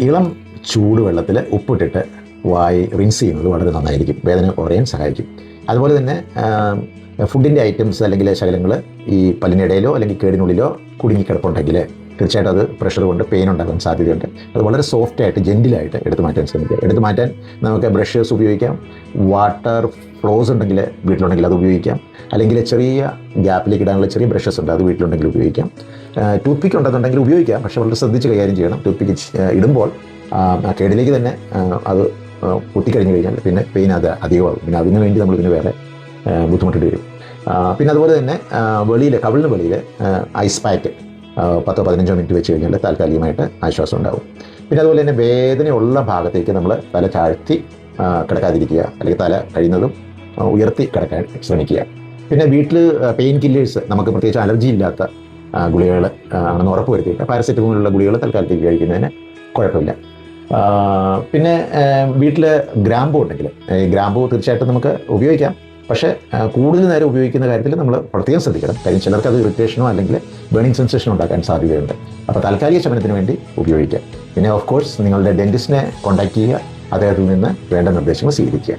ഇളം ചൂടുവെള്ളത്തിൽ ഉപ്പിട്ടിട്ട് വായി റിൻസ് ചെയ്യുന്നത് വളരെ നന്നായിരിക്കും, വേദന കുറയാൻ സഹായിക്കും. അതുപോലെ തന്നെ ഫുഡിൻ്റെ ഐറ്റംസ് അല്ലെങ്കിൽ ശകലങ്ങൾ ഈ പല്ലിനിടയിലോ അല്ലെങ്കിൽ കേടിനുള്ളിലോ കുടുങ്ങിക്കിടപ്പുണ്ടെങ്കിൽ തീർച്ചയായിട്ടും അത് പ്രഷർ കൊണ്ട് പെയിൻ ഉണ്ടാകാൻ സാധ്യതയുണ്ട്. അത് വളരെ സോഫ്റ്റായിട്ട് ജെൻറ്റിലായിട്ട് എടുത്തു മാറ്റാൻ ശ്രമിക്കുക. എടുത്തു മാറ്റാൻ നമുക്ക് ബ്രഷേഴ്സ് ഉപയോഗിക്കാം, വാട്ടർ ഫ്ലോസ് ഉണ്ടെങ്കിൽ വീട്ടിലുണ്ടെങ്കിൽ അത് ഉപയോഗിക്കാം, അല്ലെങ്കിൽ ചെറിയ ഗ്യാപ്പിലേക്ക് ഇടാനുള്ള ചെറിയ ബ്രഷസ് ഉണ്ട്, അത് വീട്ടിലുണ്ടെങ്കിൽ ഉപയോഗിക്കാം. ടൂത്ത് പിക്ക് ഉണ്ടെന്നുണ്ടെങ്കിൽ ഉപയോഗിക്കാം, പക്ഷേ വളരെ ശ്രദ്ധിച്ച് കൈകാര്യം ചെയ്യണം. ടൂത്ത് പിക്ക് ഇടുമ്പോൾ ആ കേടിലേക്ക് തന്നെ അത് കുത്തിക്കഴിഞ്ഞ് കഴിഞ്ഞാൽ പിന്നെ പെയിൻ അത് അധികമാകും. പിന്നെ അതിനു വേണ്ടി നമ്മൾ പിന്നെ വേറെ ബുദ്ധിമുട്ടേണ്ടി വരും. പിന്നെ അതുപോലെ തന്നെ വെളിയിൽ കവിളിന് വെളിയിൽ ഐസ് പാക്ക് 10-15 മിനിറ്റ് വെച്ച് കഴിഞ്ഞാൽ താൽക്കാലികമായിട്ട് ആശ്വാസം ഉണ്ടാകും. പിന്നെ അതുപോലെ തന്നെ വേദനയുള്ള ഭാഗത്തേക്ക് നമ്മൾ തല താഴ്ത്തി കിടക്കാതിരിക്കുക, അല്ലെങ്കിൽ തല കഴിയുന്നതും ഉയർത്തി കിടക്കാൻ ശ്രമിക്കുക. പിന്നെ വീട്ടിൽ പെയിൻ കില്ലേഴ്സ്, നമുക്ക് പ്രത്യേകിച്ച് അലർജി ഇല്ലാത്ത ഗുളികകൾ ആണെന്ന് ഉറപ്പ് വരുത്തിയിട്ട് പാരസെറ്റമോളുള്ള ഗുളികകൾ തൽക്കാലത്തേക്ക് കഴിക്കുന്നതിന് കുഴപ്പമില്ല. പിന്നെ വീട്ടിൽ ഗ്രാമ്പൂ ഉണ്ടെങ്കിൽ ഗ്രാമ്പൂ തീർച്ചയായിട്ടും നമുക്ക് ഉപയോഗിക്കാം, പക്ഷേ കൂടുതൽ നേരം ഉപയോഗിക്കുന്ന കാര്യത്തിൽ നമ്മൾ പ്രത്യേകം ശ്രദ്ധിക്കണം. കാര്യം ചിലർക്ക് അത് ഇറിറ്റേഷനോ അല്ലെങ്കിൽ ബേണിംഗ് സെൻസേഷനോ ഉണ്ടാക്കാൻ സാധ്യതയുണ്ട്. അപ്പോൾ താൽക്കാലിക ശമനത്തിന് വേണ്ടി ഉപയോഗിക്കാം. പിന്നെ ഓഫ് കോഴ്സ് നിങ്ങളുടെ ഡെൻറ്റിസ്റ്റിനെ കോൺടാക്ട് ചെയ്യുക, അദ്ദേഹത്തിൽ നിന്ന് വേണ്ട നിർദ്ദേശങ്ങൾ സ്വീകരിക്കുക.